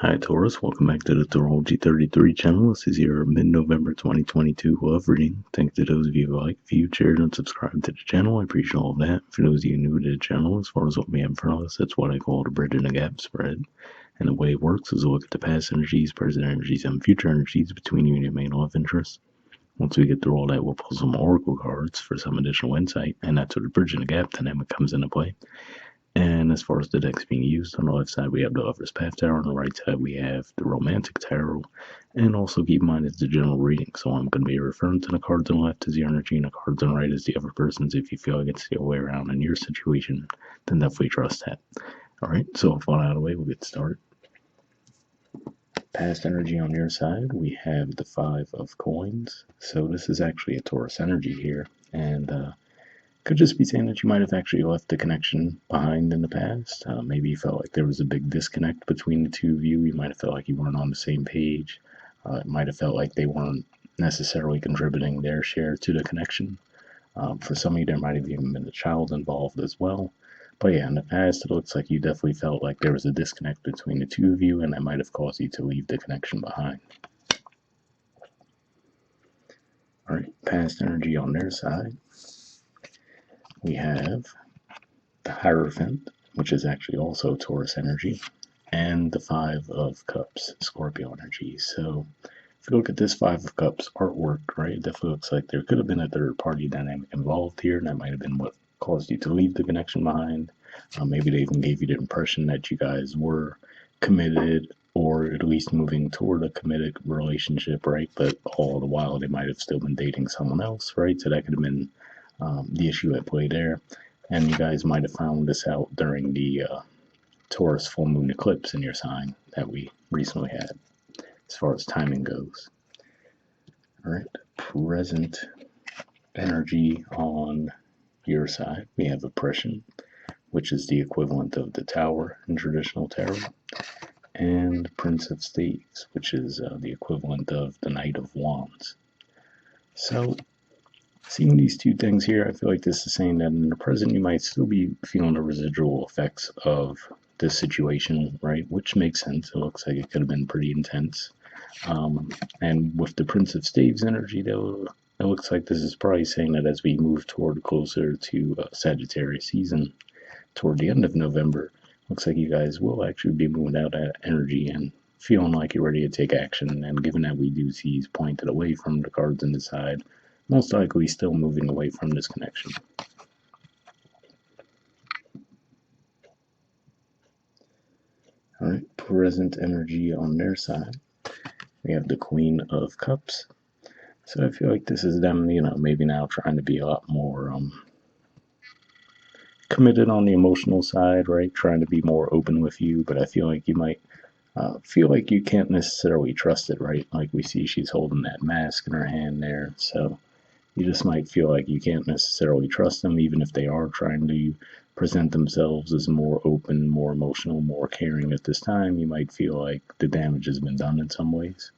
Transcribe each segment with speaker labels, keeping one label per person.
Speaker 1: Hi Taurus, welcome back to the Astrology 33 channel. This is your mid-November 2022 love reading. Thanks to those of you who like, viewed, shared, and subscribed to the channel. I appreciate all of that. For those of you new to the channel, as far as what we have in front of us, that's what I call the bridge and the gap spread. And the way it works is a look at the past energies, present energies, and future energies between you and your main love interest. Once we get through all that, we'll pull some oracle cards for some additional insight, and that's where the bridge and the gap dynamic comes into play. And as far as the decks being used, on the left side we have the Lover's Path Tarot, on the right side we have the Romantic Tarot, and also keep in mind it's a general reading, so I'm going to be referring to the cards on the left as the energy and the cards on the right as the other person's. If you feel like it's the other way around in your situation, then definitely trust that. Alright, so with all out of the way, we'll get started. Past energy on your side, we have the Five of Coins, so this is actually a Taurus energy here, and could just be saying that you might have actually left the connection behind in the past. Maybe you felt like there was a big disconnect between the two of you. You might have felt like you weren't on the same page. It might have felt like they weren't necessarily contributing their share to the connection. For some of you, there might have even been a child involved as well. But yeah, in the past, it looks like you definitely felt like there was a disconnect between the two of you, and that might have caused you to leave the connection behind. All right, past energy on their side. We have the Hierophant, which is actually also Taurus energy, and the Five of Cups, Scorpio energy. So if you look at this Five of Cups artwork, right, it definitely looks like there could have been a third party dynamic involved here, and that might have been what caused you to leave the connection behind. Maybe they even gave you the impression that you guys were committed, or at least moving toward a committed relationship, right? But all the while they might have still been dating someone else, right? So that could have been the issue at play there. And you guys might have found this out during the Taurus full moon eclipse in your sign that we recently had, as far as timing goes. All right, present energy on your side, we have Oppression, which is the equivalent of the Tower in traditional tarot, and Prince of Staves, which is the equivalent of the Knight of Wands. So seeing these two things here, I feel like this is saying that in the present you might still be feeling the residual effects of this situation, right? Which makes sense. It looks like it could have been pretty intense. And with the Prince of Staves energy, though, it looks like this is probably saying that as we move toward closer to Sagittarius season, toward the end of November, looks like you guys will actually be moving out that energy and feeling like you're ready to take action. And given that we do see he's pointed away from the cards on the side, most likely still moving away from this connection. All right, present energy on their side. We have the Queen of Cups. So I feel like this is them, maybe now trying to be a lot more committed on the emotional side, right? Trying to be more open with you, but I feel like you might feel like you can't necessarily trust it, right? Like we see she's holding that mask in her hand there, so you just might feel like you can't necessarily trust them, even if they are trying to present themselves as more open, more emotional, more caring at this time. You might feel like the damage has been done in some ways.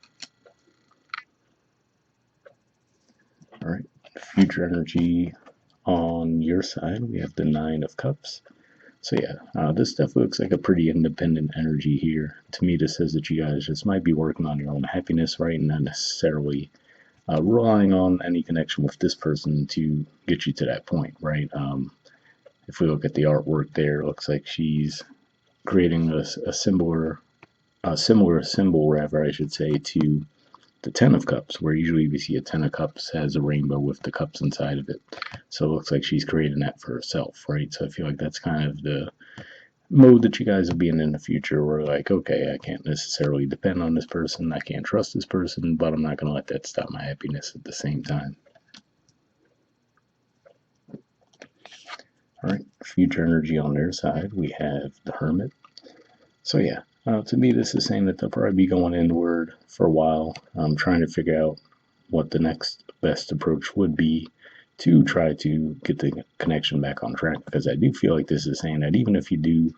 Speaker 1: All right, future energy on your side, we have the Nine of Cups. So yeah, this definitely looks like a pretty independent energy here. To me, this says that you guys just might be working on your own happiness, right, and not necessarily relying on any connection with this person to get you to that point, right? If we look at the artwork there, it looks like she's creating a similar symbol, rather, I should say, to the Ten of Cups, where usually we see a Ten of Cups has a rainbow with the cups inside of it. So it looks like she's creating that for herself, right? So I feel like that's kind of the mode that you guys will be in the future, where like, okay, I can't necessarily depend on this person, I can't trust this person, but I'm not going to let that stop my happiness at the same time. All right, future energy on their side, we have the Hermit. So yeah, to me this is saying that they'll probably be going inward for a while, trying to figure out what the next best approach would be to try to get the connection back on track, because I do feel like this is saying that even if you do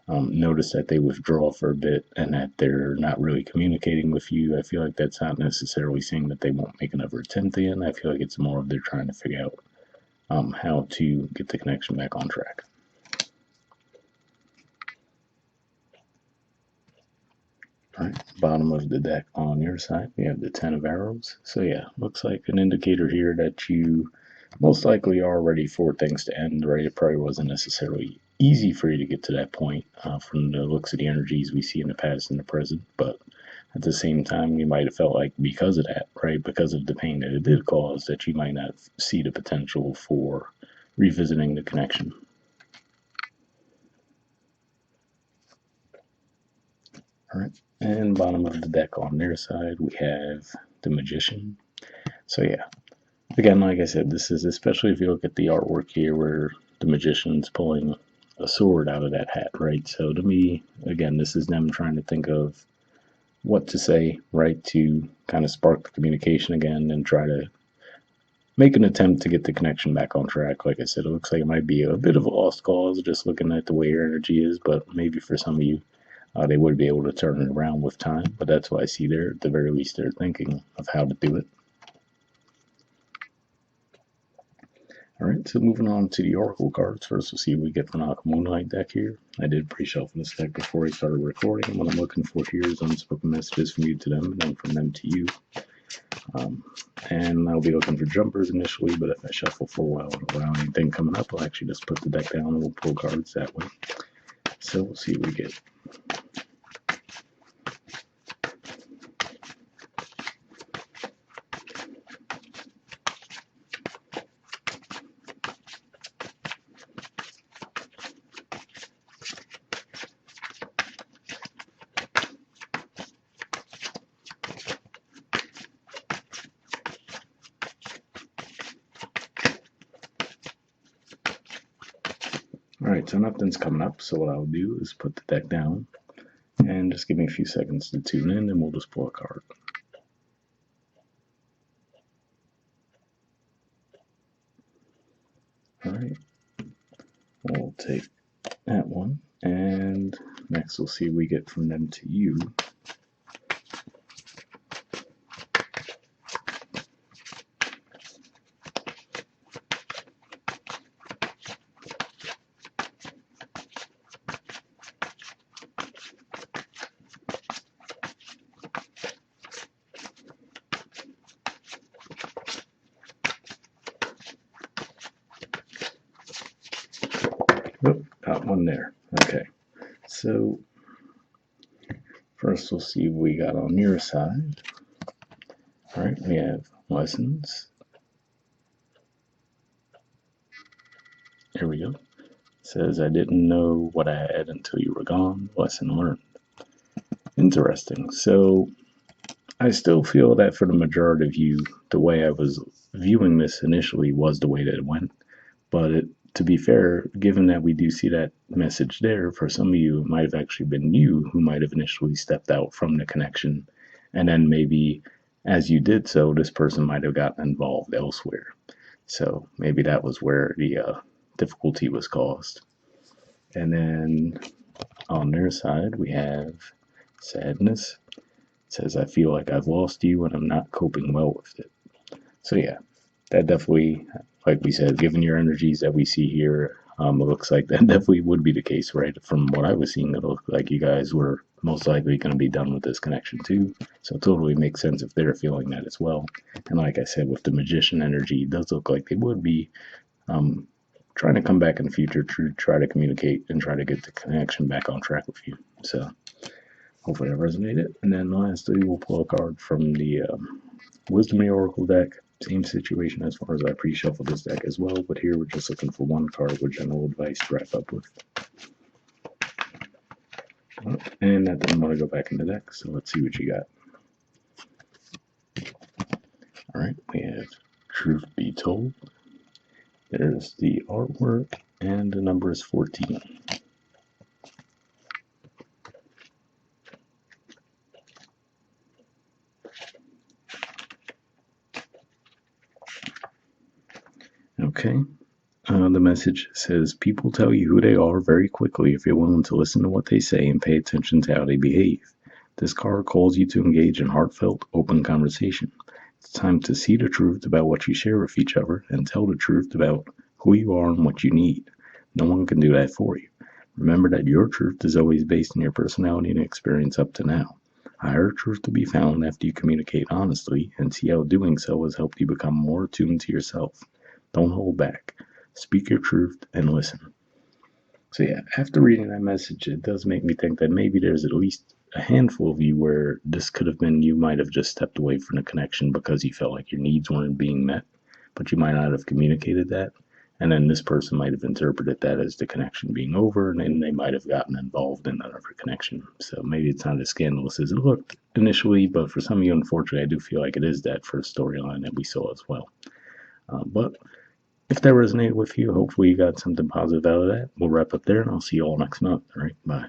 Speaker 1: notice that they withdraw for a bit and that they're not really communicating with you, I feel like that's not necessarily saying that they won't make another attempt again. I feel like it's more of they're trying to figure out how to get the connection back on track. All right, bottom of the deck on your side, we have the 10 of arrows. So yeah, looks like an indicator here that you most likely are ready for things to end, right? It probably wasn't necessarily easy for you to get to that point from the looks of the energies we see in the past and the present, but at the same time, you might have felt like because of that, right, because of the pain that it did cause, that you might not see the potential for revisiting the connection. All right, and bottom of the deck on their side, we have the Magician. So yeah, again, like I said, this is especially if you look at the artwork here where the Magician's pulling a sword out of that hat, right? So to me, again, this is them trying to think of what to say, right, to kind of spark the communication again and try to make an attempt to get the connection back on track. Like I said, it looks like it might be a bit of a lost cause just looking at the way your energy is, but maybe for some of you, they would be able to turn it around with time. But that's what I see there. At the very least, they're thinking of how to do it. All right, so moving on to the Oracle cards. First, we'll see what we get from the Moonlight deck here. I did pre-shuffle this deck before I started recording. What I'm looking for here is unspoken messages from you to them and then from them to you. And I'll be looking for jumpers initially, but if I shuffle for a while and allow anything coming up, I'll actually just put the deck down and we'll pull cards that way. So we'll see what we get. Alright, so nothing's coming up, so what I'll do is put the deck down and just give me a few seconds to tune in and we'll just pull a card. Alright, we'll take that one, and next we'll see what we get from them to you. Oh, got one there. Okay, so first we'll see what we got on your side. Alright, we have lessons. Here we go. It says, I didn't know what I had until you were gone. Lesson learned. Interesting. So I still feel that for the majority of you, the way I was viewing this initially was the way that it went. But to be fair, given that we do see that message there, for some of you, it might have actually been you who might have initially stepped out from the connection. And then maybe as you did so, this person might have gotten involved elsewhere. So maybe that was where the difficulty was caused. And then on their side, we have sadness. It says, I feel like I've lost you and I'm not coping well with it. So yeah, that definitely, like we said, given your energies that we see here, it looks like that definitely would be the case, right? From what I was seeing, it looked like you guys were most likely going to be done with this connection too. So it totally makes sense if they're feeling that as well. And like I said, with the Magician energy, it does look like they would be trying to come back in the future to try to communicate and try to get the connection back on track with you. So hopefully that resonated. And then lastly, we'll pull a card from the Wisdom of the Oracle deck. Same situation as far as I pre-shuffled this deck as well, but here we're just looking for one card with general advice to wrap up with. And that doesn't want to go back in the deck, so let's see what you got. Alright, we have Truth Be Told. There's the artwork, and the number is 14. Okay, the message says, people tell you who they are very quickly if you're willing to listen to what they say and pay attention to how they behave. This card calls you to engage in heartfelt, open conversation. It's time to see the truth about what you share with each other and tell the truth about who you are and what you need. No one can do that for you. Remember that your truth is always based on your personality and experience up to now. Higher truth to be found after you communicate honestly and see how doing so has helped you become more attuned to yourself. Don't hold back. Speak your truth and listen. So yeah, after reading that message, it does make me think that maybe there's at least a handful of you where this could have been you might have just stepped away from the connection because you felt like your needs weren't being met, but you might not have communicated that. And then this person might have interpreted that as the connection being over, and then they might have gotten involved in another connection. So maybe it's not as scandalous as it looked initially, but for some of you, unfortunately, I do feel like it is that first storyline that we saw as well. But if that resonated with you, hopefully you got something positive out of that. We'll wrap up there, and I'll see you all next month. All right, bye.